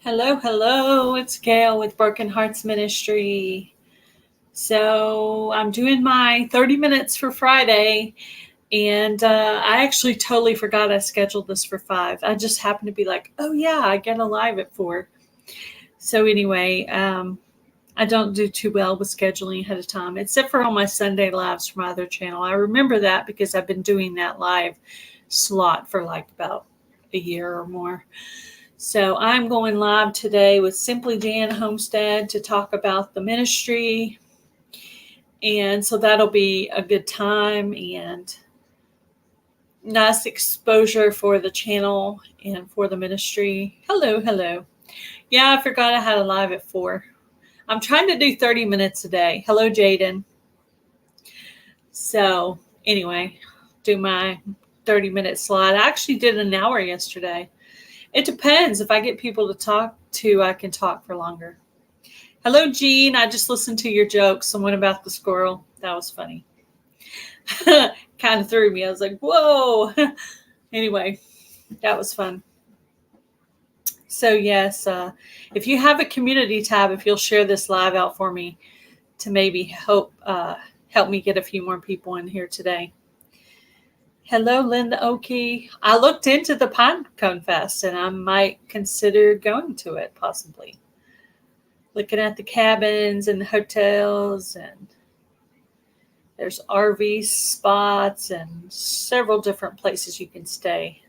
Hello, hello. It's Gail with Broken Hearts Ministry. So I'm doing my 30 minutes for Friday, and I actually totally forgot I scheduled this for 5. I just happened to be like, oh yeah, I get a live at 4. So anyway, I don't do too well with scheduling ahead of time, except for on my Sunday lives from my other channel. I remember that because I've been doing that live slot for like about a year or more. So I'm going live today with Simply Jan Homestead to talk about the ministry. And so that'll be a good time and nice exposure for the channel and for the ministry. Hello, hello. Yeah, I forgot I had a live at 4. I'm trying to do 30 minutes a day. Hello, Jaden. So anyway, do my 30-minute slot. I actually did an hour yesterday. It depends. If I get people to talk to, I can talk for longer. Hello, Jean. I just listened to your joke. Someone about the squirrel. That was funny. Kind of threw me. I was like, whoa. Anyway, that was fun. So yes, if you have a community tab, if you'll share this live out for me to maybe help me get a few more people in here today. Hello, Linda Oki. I looked into the Pinecone Fest and I might consider going to it, possibly. Looking at the cabins and the hotels, and there's RV spots and several different places you can stay.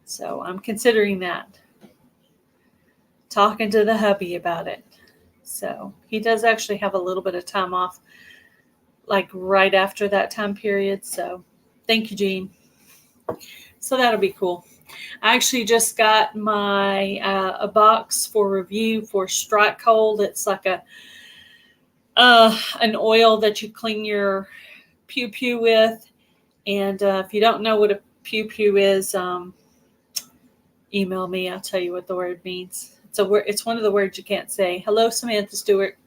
So I'm considering that. Talking to the hubby about it. So he does actually have a little bit of time off, like right after that time period. So thank you, Jean. So that'll be cool. I actually just got my a box for review for Strike Cold. It's like an oil that you clean your pew with. And if you don't know what a pew is, email me. I'll tell you what the word means. It's one of the words you can't say. Hello, Samantha Stewart.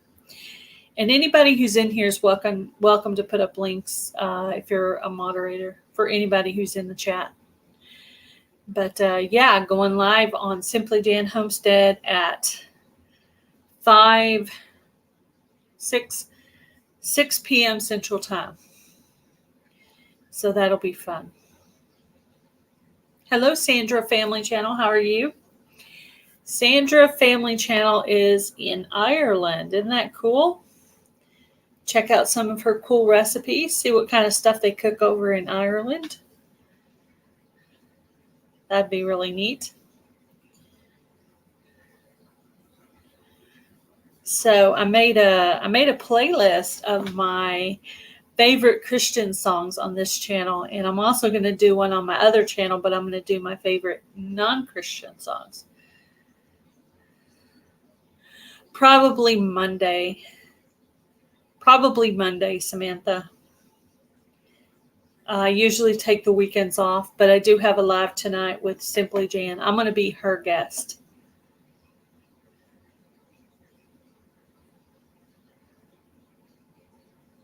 And anybody who's in here is welcome to put up links if you're a moderator for anybody who's in the chat. But yeah, going live on Simply Jan Homestead at 6 p.m. Central Time. So that'll be fun. Hello, Sandra Family Channel. How are you? Sandra Family Channel is in Ireland. Isn't that cool? Check out some of her cool recipes. See what kind of stuff they cook over in Ireland. That'd be really neat. So I made a playlist of my favorite Christian songs on this channel, and I'm also going to do one on my other channel, but I'm going to do my favorite non-Christian songs. Probably Monday, Samantha. I usually take the weekends off, but I do have a live tonight with Simply Jan. I'm going to be her guest.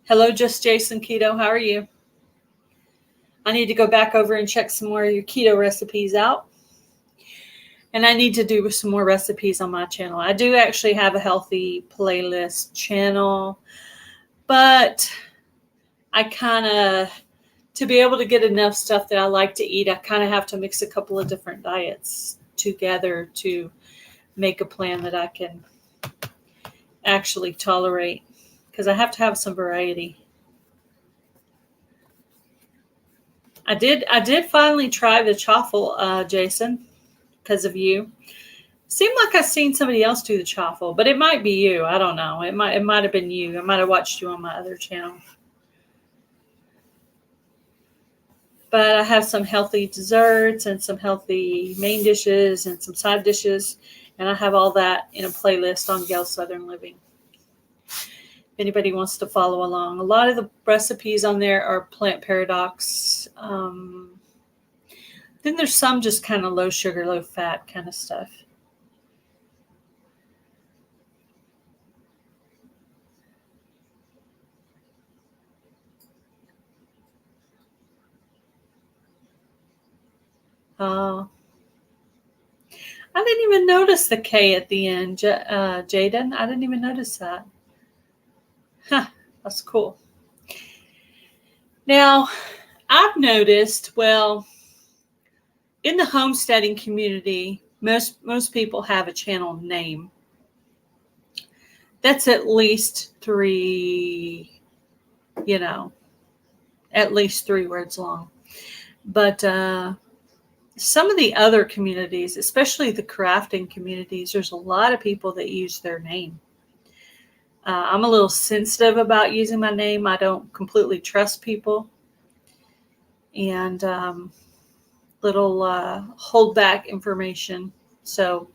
Hello, Just Jason Keto. How are you? I need to go back over and check some more of your keto recipes out. And I need to do some more recipes on my channel. I do actually have a healthy playlist channel, but I kind of, to be able to get enough stuff that I like to eat, I kind of have to mix a couple of different diets together to make a plan that I can actually tolerate, because I have to have some variety. I did finally try the chaffle, Jason, because of you. Seemed like I've seen somebody else do the chaffle, but it might be you. I don't know. It might have been you. I might have watched you on my other channel. But I have some healthy desserts and some healthy main dishes and some side dishes, and I have all that in a playlist on Gail Southern Living. If anybody wants to follow along, a lot of the recipes on there are Plant Paradox. Then there's some just kind of low sugar, low fat kind of stuff. I didn't even notice the K at the end, Jaden. I didn't even notice that. Huh, that's cool. Now, I've noticed, well, in the homesteading community, most people have a channel name. That's at least three, at least 3 words long. But some of the other communities, especially the crafting communities, there's a lot of people that use their name. I'm a little sensitive about using my name. I don't completely trust people. And little hold back information. So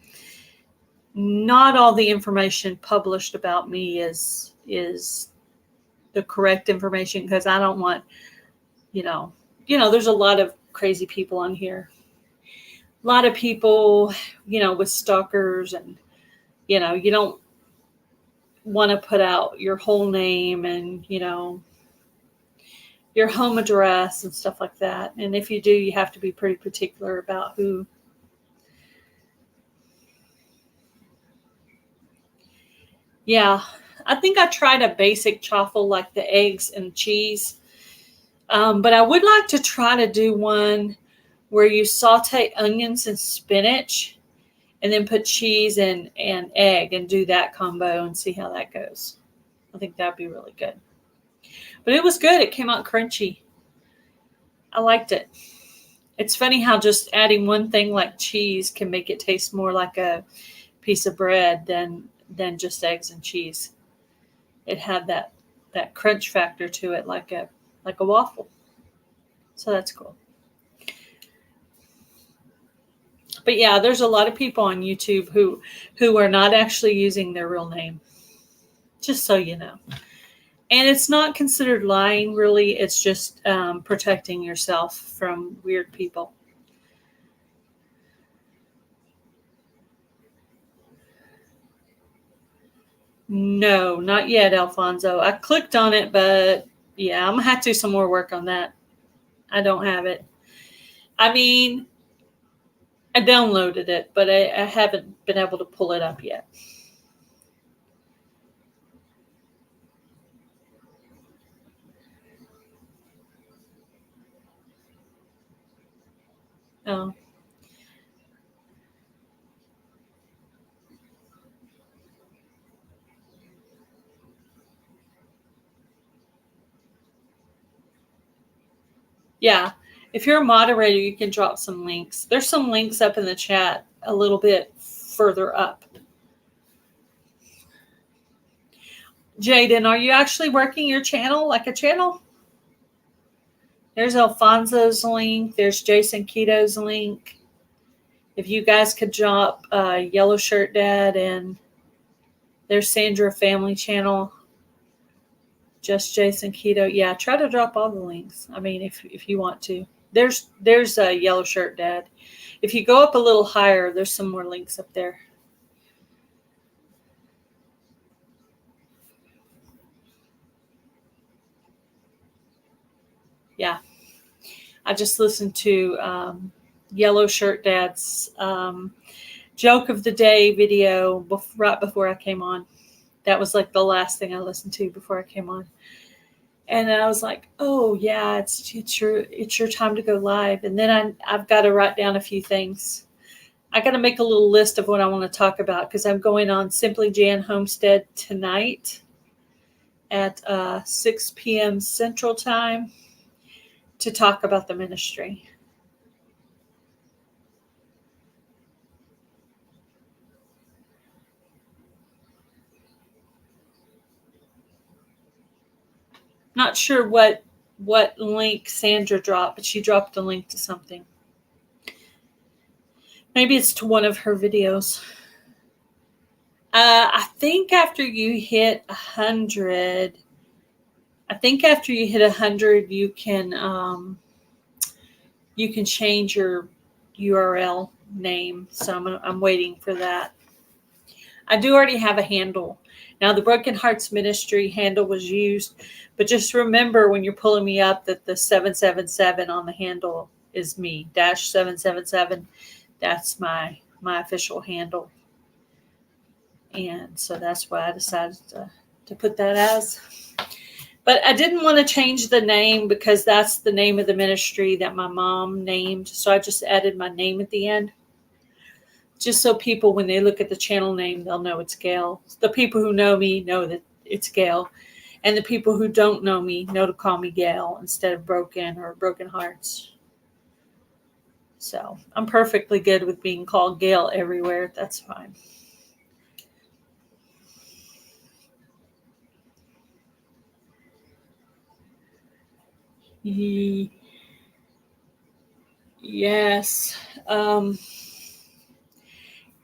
not all the information published about me is the correct information, because I don't want, there's a lot of crazy people on here. A lot of people, with stalkers, and, you don't want to put out your whole name and, your home address and stuff like that. And if you do, you have to be pretty particular about who. Yeah, I think I tried a basic chaffle like the eggs and cheese. But I would like to try to do one where you saute onions and spinach and then put cheese and egg and do that combo and see how that goes. I think that'd be really good. But it was good. It came out crunchy. I liked it. It's funny how just adding one thing like cheese can make it taste more like a piece of bread than just eggs and cheese. It had that crunch factor to it, like a waffle. So that's cool. But yeah, there's a lot of people on YouTube who are not actually using their real name. Just so you know. And it's not considered lying, really. It's just protecting yourself from weird people. No, not yet, Alfonso. I clicked on it, but yeah, I'm going to have to do some more work on that. I don't have it. I mean, I downloaded it, but I haven't been able to pull it up yet. Oh. Yeah. If you're a moderator, you can drop some links. There's some links up in the chat a little bit further up. Jaden, are you actually working your channel like a channel? There's Alfonso's link. There's Jason Keto's link. If you guys could drop Yellow Shirt Dad, and there's Sandra Family Channel. Just Jason Keto. Yeah, try to drop all the links. I mean, if you want to. There's a Yellow Shirt Dad. If you go up a little higher, there's some more links up there. Yeah. I just listened to Yellow Shirt Dad's joke of the day video right before I came on. That was like the last thing I listened to before I came on. And I was like, oh yeah, it's your time to go live. And then I've got to write down a few things. I got to make a little list of what I want to talk about, because I'm going on Simply Jan Homestead tonight at 6 p.m. Central Time to talk about the ministry. Not sure what link Sandra dropped, but she dropped a link to something. Maybe it's to one of her videos. I think after you hit 100, you can change your URL name. So I'm waiting for that. I do already have a handle. Now the Broken Hearts Ministry handle was used, but just remember when you're pulling me up that the 777 on the handle is me, -777. That's my my official handle. And so that's why I decided to put that as. But I didn't want to change the name because that's the name of the ministry that my mom named. So I just added my name at the end. Just so people, when they look at the channel name, they'll know it's Gail. The people who know me know that it's Gail. And the people who don't know me know to call me Gail instead of Broken or Broken Hearts. So I'm perfectly good with being called Gail everywhere. That's fine. Yes.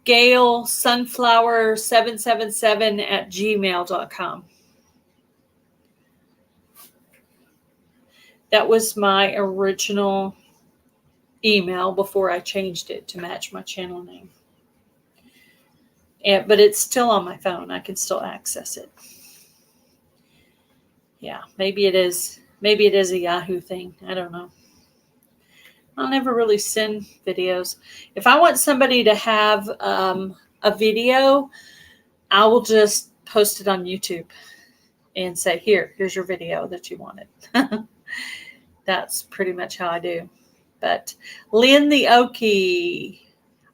Gail Sunflower 777 at gmail.com. That was my original email before I changed it to match my channel name. But it's still on my phone. I can still access it. Yeah, maybe it is. Maybe it is a Yahoo thing. I don't know. I'll never really send videos. If I want somebody to have a video, I will just post it on YouTube and say, here's your video that you wanted. That's pretty much how I do. But Lynn the Okie,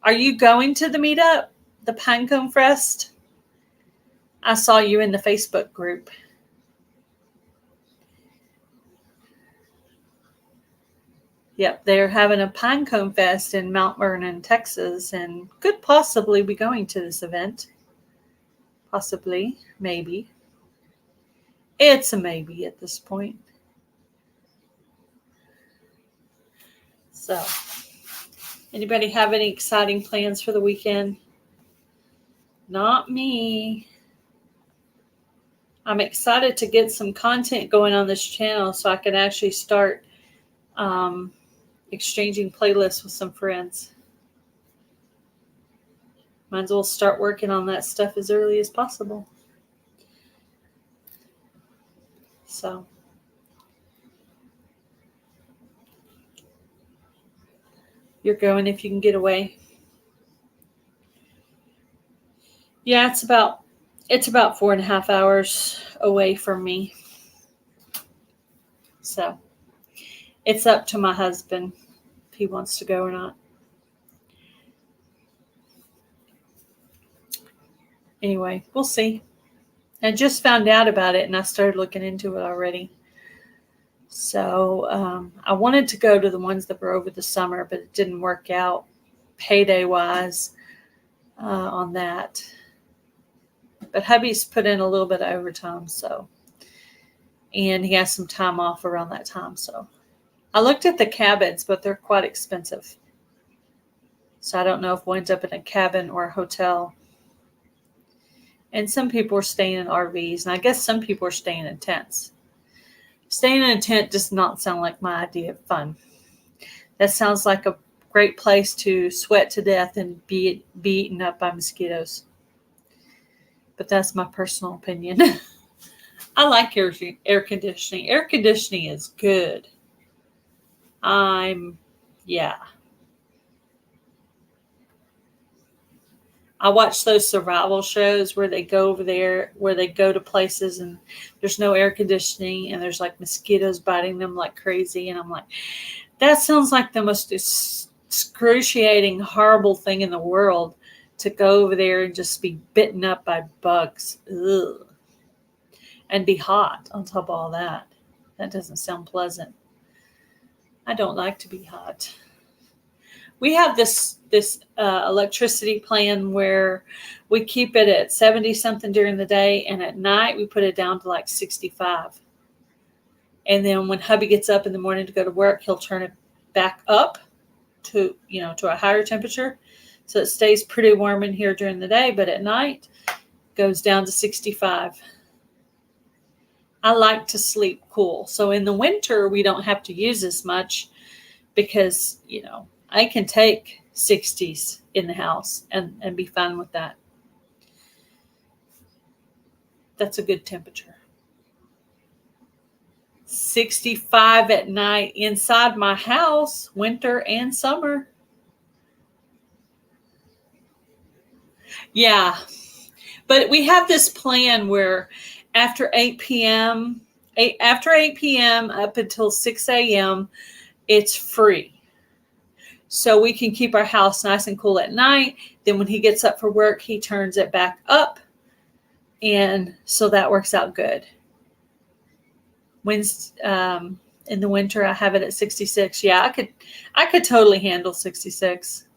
are you going to the meetup, the Pinecone Fest? I saw you in the Facebook group. Yep, they're having a Pinecone Fest in Mount Vernon, Texas, and could possibly be going to this event. Possibly, maybe. It's a maybe at this point. So, anybody have any exciting plans for the weekend? Not me. I'm excited to get some content going on this channel so I can actually start exchanging playlists with some friends. Might as well start working on that stuff as early as possible. So, you're going if you can get away. Yeah, it's about 4.5 hours away from me. So, it's up to my husband if he wants to go or not. Anyway, we'll see. I just found out about it and I started looking into it already. So I wanted to go to the ones that were over the summer, but it didn't work out payday-wise on that. But hubby's put in a little bit of overtime, and he has some time off around that time. So I looked at the cabins, but they're quite expensive. So I don't know if we'll end up in a cabin or a hotel. And some people are staying in RVs, and I guess some people are staying in tents. Staying in a tent does not sound like my idea of fun. That sounds like a great place to sweat to death and be eaten up by mosquitoes. But that's my personal opinion. I like air conditioning. Air conditioning is good. I watch those survival shows where they go over there, where they go to places and there's no air conditioning and there's like mosquitoes biting them like crazy. And I'm like, that sounds like the most excruciating, horrible thing in the world, to go over there and just be bitten up by bugs. Ugh. And be hot on top of all that. That doesn't sound pleasant. I don't like to be hot. We have this electricity plan where we keep it at 70 something during the day, and at night we put it down to like 65. And then when hubby gets up in the morning to go to work, he'll turn it back up to a higher temperature. So it stays pretty warm in here during the day, but at night goes down to 65. I like to sleep cool. So in the winter, we don't have to use as much because, I can take 60s in the house and be fine with that. That's a good temperature. 65 at night inside my house, winter and summer. Yeah. But we have this plan where after 8 p.m., after 8 p.m. up until 6 a.m., it's free. So we can keep our house nice and cool at night. Then when he gets up for work, he turns it back up. And so that works out good. In the winter, I have it at 66. Yeah, I could totally handle 66.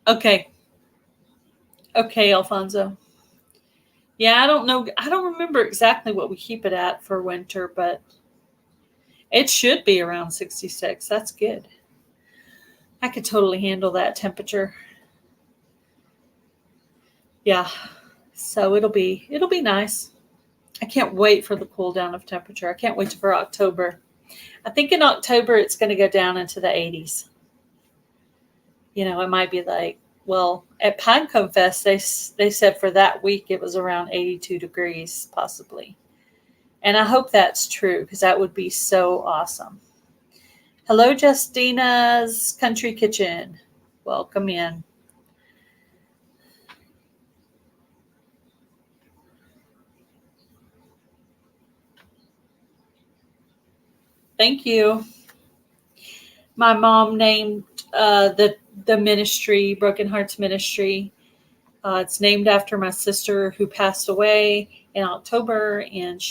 Okay. Okay, Alfonso. Yeah, I don't know. I don't remember exactly what we keep it at for winter, but it should be around 66. That's good. I could totally handle that temperature. Yeah. So it'll be nice. I can't wait for the cool down of temperature. I can't wait for October. I think in October it's going to go down into the 80s. You know, it might be like, well, at Pinecone Fest, they said for that week it was around 82 degrees, possibly. And I hope that's true because that would be so awesome. Hello, Justina's Country Kitchen. Welcome in. Thank you. My mom named the ministry Broken Hearts Ministry. It's named after my sister who passed away in October, and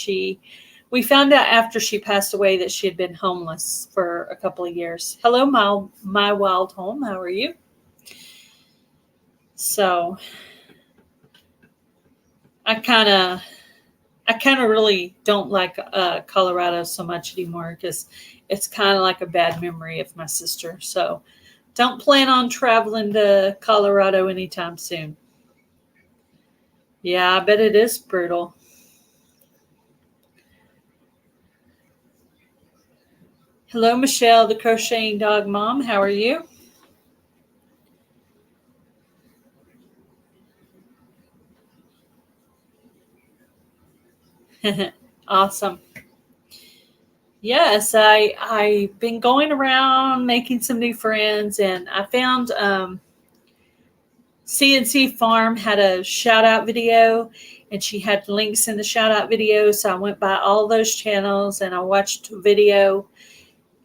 we found out after she passed away that she had been homeless for a couple of years. Hello, my wild home. How are you? So I kind of really don't like Colorado so much anymore because it's kind of like a bad memory of my sister. So don't plan on traveling to Colorado anytime soon. Yeah, I bet it is brutal. Hello, Michelle, the crocheting dog mom. How are you? Awesome. Yes, I've been going around making some new friends, and I found CNC Farm had a shout out video, and she had links in the shout out video. So I went by all those channels and I watched a video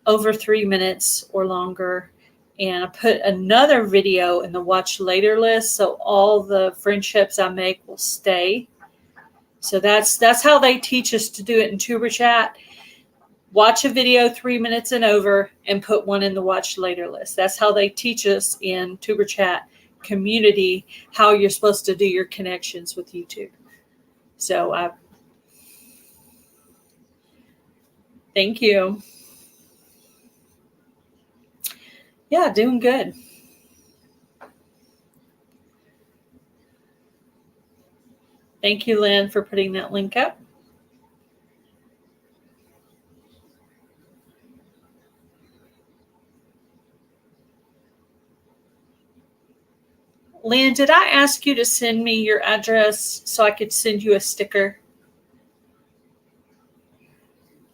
over 3 minutes or longer. And I put another video in the watch later list, so all the friendships I make will stay. So that's how they teach us to do it in Tuber Chat. Watch a video 3 minutes and over and put one in the watch later list. That's how they teach us in Tuber Chat community how you're supposed to do your connections with YouTube. So thank you. Yeah, doing good. Thank you, Lynn, for putting that link up. Lynn, did I ask you to send me your address so I could send you a sticker?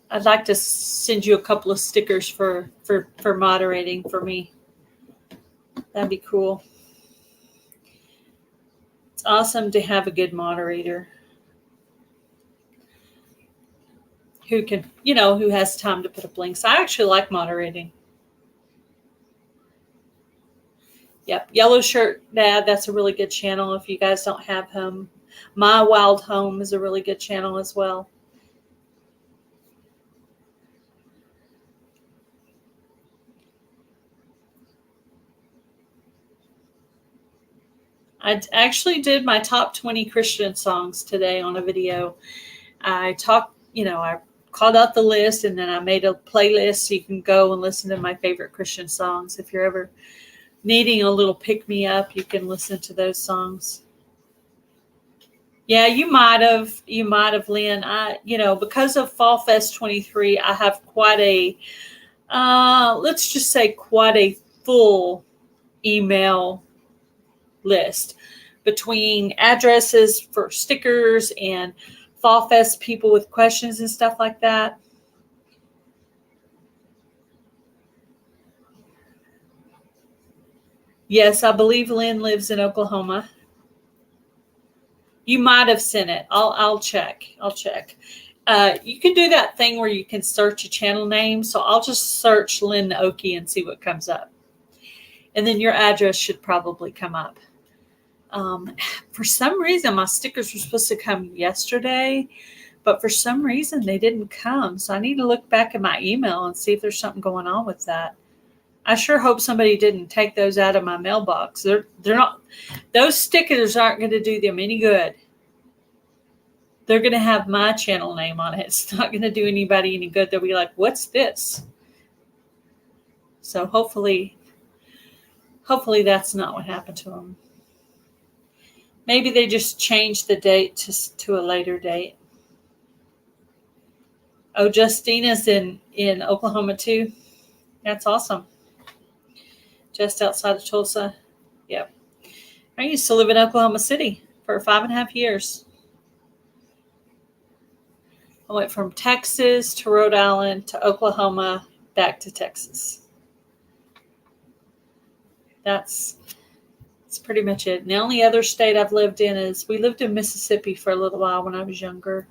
I'd like to send you a couple of stickers for moderating for me. That'd be cool. It's awesome to have a good moderator who can, who has time to put up links. I actually like moderating. Yep. Yellow Shirt Dad, that's a really good channel if you guys don't have him. My Wild Home is a really good channel as well. I actually did my top 20 Christian songs today on a video. I called out the list, and then I made a playlist so you can go and listen to my favorite Christian songs. If you're ever needing a little pick-me-up, you can listen to those songs. Yeah, you might have, Lynn. Because of Fall Fest 23, I have quite a, let's just say quite a full email list between addresses for stickers and Fall Fest people with questions and stuff like that. Yes, I believe Lynn lives in Oklahoma. You might have sent it. I'll check. I'll check. You can do that thing where you can search a channel name. So I'll just search Lynn Okie and see what comes up. And then your address should probably come up. For some reason, my stickers were supposed to come yesterday, but for some reason they didn't come. So I need to look back at my email and see if there's something going on with that. I sure hope somebody didn't take those out of my mailbox. They're not. Those stickers aren't going to do them any good. They're going to have my channel name on it. It's not going to do anybody any good. They'll be like, "What's this?" So hopefully that's not what happened to them. Maybe they just changed the date to a later date. Oh, Justina's in Oklahoma too. That's awesome. Just outside of Tulsa. Yep. I used to live in Oklahoma City for 5.5 years. I went from Texas to Rhode Island to Oklahoma, back to Texas. That's pretty much it. And the only other state I've lived in we lived in Mississippi for a little while when I was younger.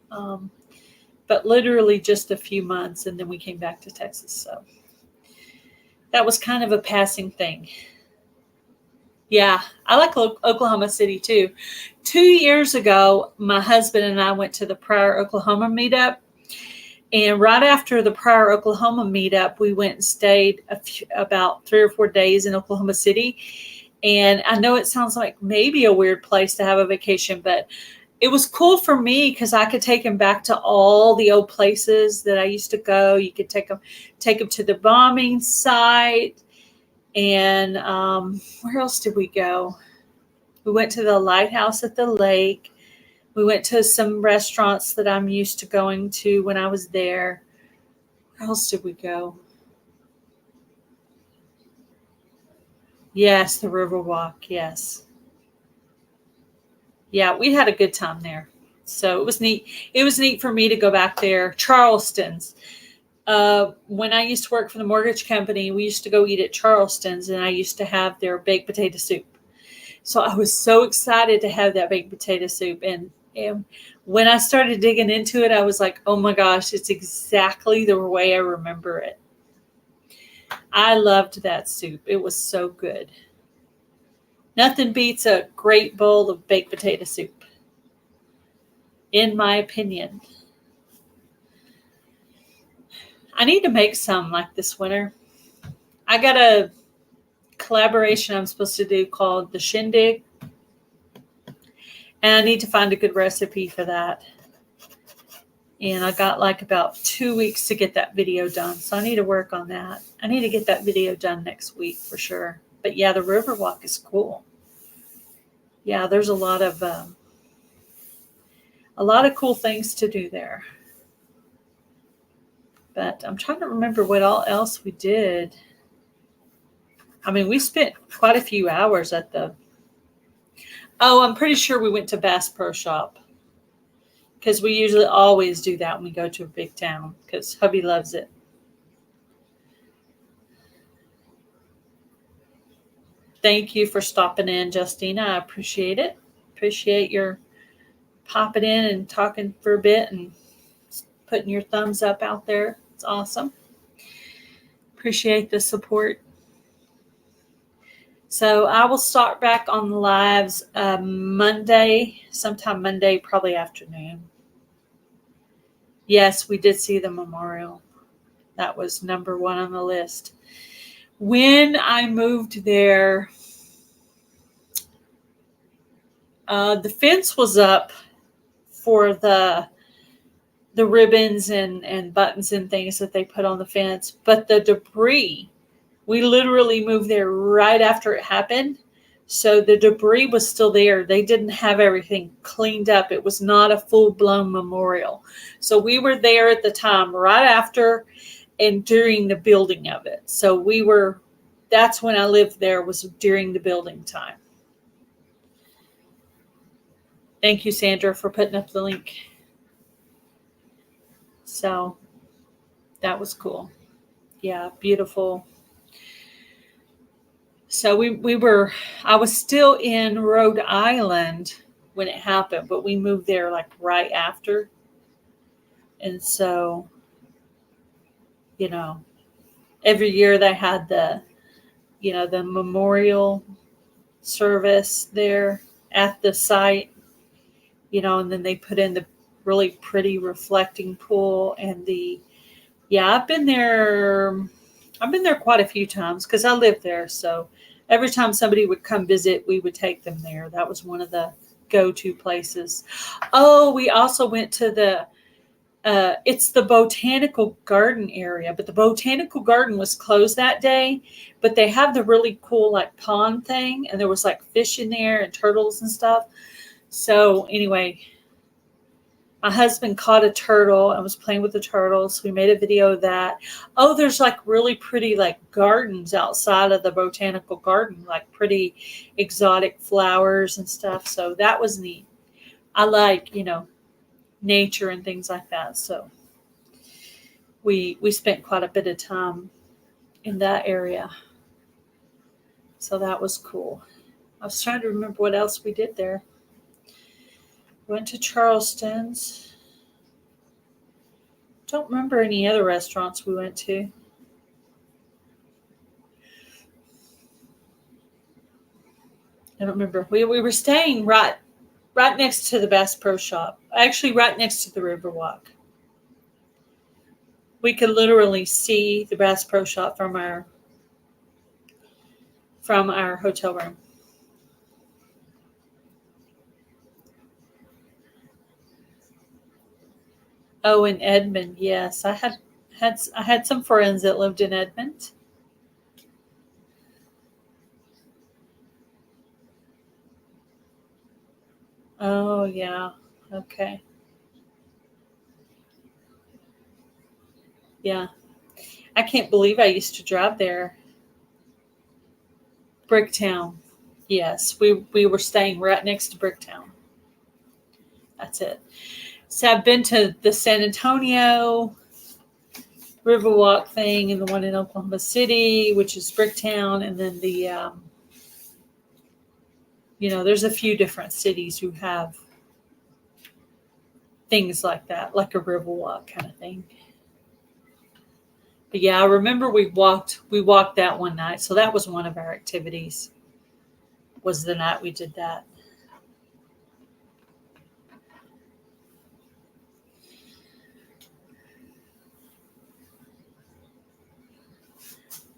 But literally just a few months, and then we came back to Texas. So that was kind of a passing thing. Yeah, I like Oklahoma City too. 2 years ago, my husband and I went to the Pryor, Oklahoma meetup. And right after the Pryor, Oklahoma meetup, we went and stayed about 3 or 4 days in Oklahoma City. And I know it sounds like maybe a weird place to have a vacation, but it was cool for me because I could take him back to all the old places that I used to go. You could take him to the bombing site. And where else did we go? We went to the lighthouse at the lake. We went to some restaurants that I'm used to going to when I was there. Where else did we go? Yes, the Riverwalk. Yes. Yeah, we had a good time there. So it was neat. It was neat for me to go back there. Charleston's. When I used to work for the mortgage company, we used to go eat at Charleston's, and I used to have their baked potato soup. So I was so excited to have that baked potato soup. And when I started digging into it, I was like, oh my gosh, it's exactly the way I remember it. I loved that soup. It was so good. Nothing beats a great bowl of baked potato soup, in my opinion. I need to make some like this winter. I got a collaboration I'm supposed to do called The Shindig. And I need to find a good recipe for that. And I got like about 2 weeks to get that video done. So I need to work on that. I need to get that video done next week for sure. But yeah, the Riverwalk is cool. Yeah, there's a lot of cool things to do there. But I'm trying to remember what all else we did. I mean, we spent quite a few hours at the... Oh, I'm pretty sure we went to Bass Pro Shop. Because we usually always do that when we go to a big town. Because hubby loves it. Thank you for stopping in, Justina. I appreciate it. Appreciate your popping in and talking for a bit and putting your thumbs up out there. It's awesome. Appreciate the support. So I will start back on the lives Monday, sometime Monday, probably afternoon. Yes, we did see the memorial. That was number 1 on the list. When I moved there, the fence was up for the ribbons and buttons and things that they put on the fence, but the debris, we literally moved there right after it happened. So the debris was still there. They didn't have everything cleaned up. It was not a full-blown memorial. So we were there at the time, right after and during the building of it. So that's when I lived there, was during the building time. Thank you, Sandra, for putting up the link. So that was cool. Yeah, beautiful. So I was still in Rhode Island when it happened, but we moved there like right after. And so, you know, every year they had the memorial service there at the site, and then they put in the really pretty reflecting pool and I've been there quite a few times because I lived there. So every time somebody would come visit, we would take them there. That was one of the go-to places. Oh, we also went to it's the botanical garden area, but the botanical garden was closed that day, but they have the really cool like pond thing, and there was like fish in there and turtles and stuff. So anyway, my husband caught a turtle and was playing with the turtles. We made a video of that. Oh, there's like really pretty like gardens outside of the botanical garden, like pretty exotic flowers and stuff. So that was neat. I like, nature and things like that. So we spent quite a bit of time in that area. So that was cool. I was trying to remember what else we did there. Went to Charleston's. Don't remember any other restaurants we went to. I don't remember. We were staying right next to the Bass Pro Shop. Actually, right next to the Riverwalk. We could literally see the Bass Pro Shop from our hotel room. Oh, in Edmond, yes. I had some friends that lived in Edmond. Oh, yeah. Okay. Yeah. I can't believe I used to drive there. Bricktown. Yes, we were staying right next to Bricktown. That's it. So I've been to the San Antonio Riverwalk thing and the one in Oklahoma City, which is Bricktown, and then there's a few different cities who have things like that, like a Riverwalk kind of thing. But yeah, I remember we walked that one night. So that was one of our activities, was the night we did that.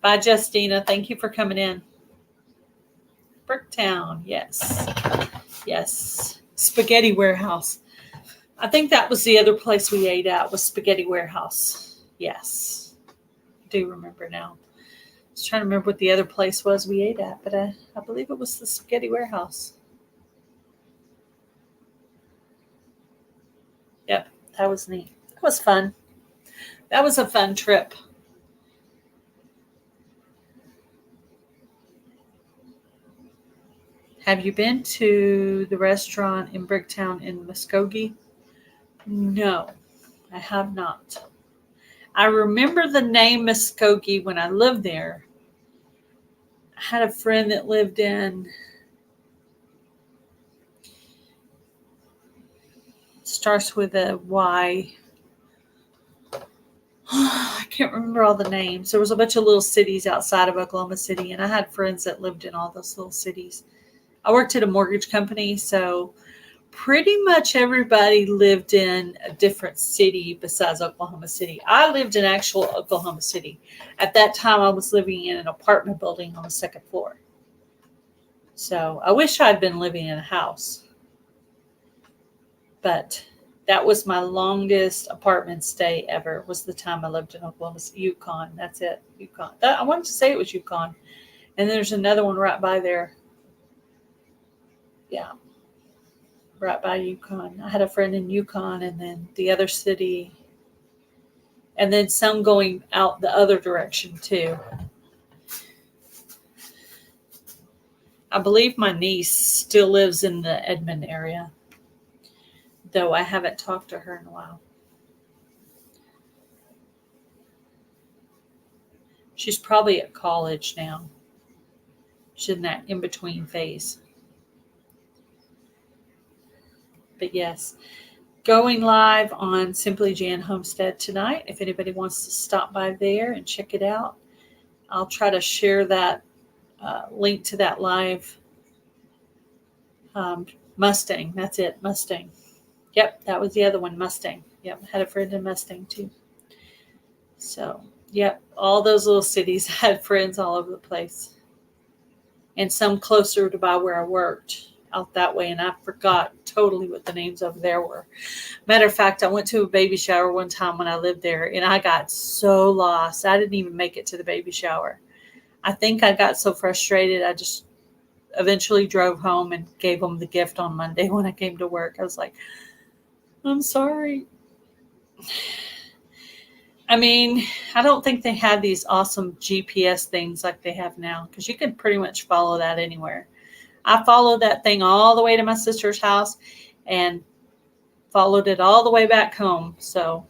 Bye, Justina. Thank you for coming in. Bricktown, yes. Yes. Spaghetti Warehouse. I think that was the other place we ate at, was Spaghetti Warehouse. Yes. I do remember now. I was trying to remember what the other place was we ate at, but I believe it was the Spaghetti Warehouse. Yep, that was neat. That was fun. That was a fun trip. Have you been to the restaurant in Bricktown in Muskogee? No, I have not. I remember the name Muskogee when I lived there. I had a friend that lived in, starts with a Y. I can't remember all the names. There was a bunch of little cities outside of Oklahoma City, and I had friends that lived in all those little cities. I worked at a mortgage company, so pretty much everybody lived in a different city besides Oklahoma City. I lived in actual Oklahoma City. At that time, I was living in an apartment building on the second floor. So I wish I'd been living in a house. But that was my longest apartment stay ever, was the time I lived in Oklahoma City, Yukon. That's it, Yukon. I wanted to say it was Yukon. And there's another one right by there. Yeah. Right by Yukon. I had a friend in Yukon, and then the other city, and then some going out the other direction too. I believe my niece still lives in the Edmond area, though I haven't talked to her in a while. She's probably at college now. she's in that in-between phase. But yes, going live on Simply Jan Homestead tonight. If anybody wants to stop by there and check it out, I'll try to share that link to that live. Mustang, that's it, Mustang. Yep, that was the other one, Mustang. Yep, had a friend in Mustang too. So, yep, all those little cities had friends all over the place. And some closer to by where I worked out that way, and I forgot totally what the names over there were. Matter of fact, I went to a baby shower one time when I lived there, and I got so lost. I didn't even make it to the baby shower. I think I got so frustrated, I just eventually drove home and gave them the gift on Monday when I came to work. I was like, I'm sorry. I mean, I don't think they have these awesome GPS things like they have now, because you can pretty much follow that anywhere. I followed that thing all the way to my sister's house and followed it all the way back home. So,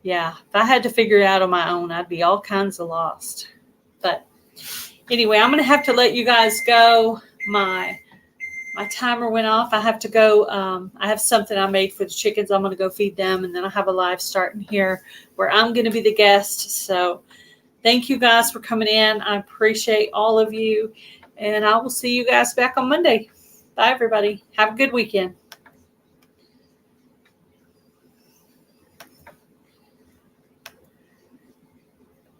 yeah, if I had to figure it out on my own, I'd be all kinds of lost. But anyway, I'm going to have to let you guys go. My timer went off. I have to go. I have something I made for the chickens. I'm going to go feed them, and then I have a live starting here where I'm going to be the guest. So thank you guys for coming in. I appreciate all of you, and I will see you guys back on Monday. Bye, everybody. Have a good weekend.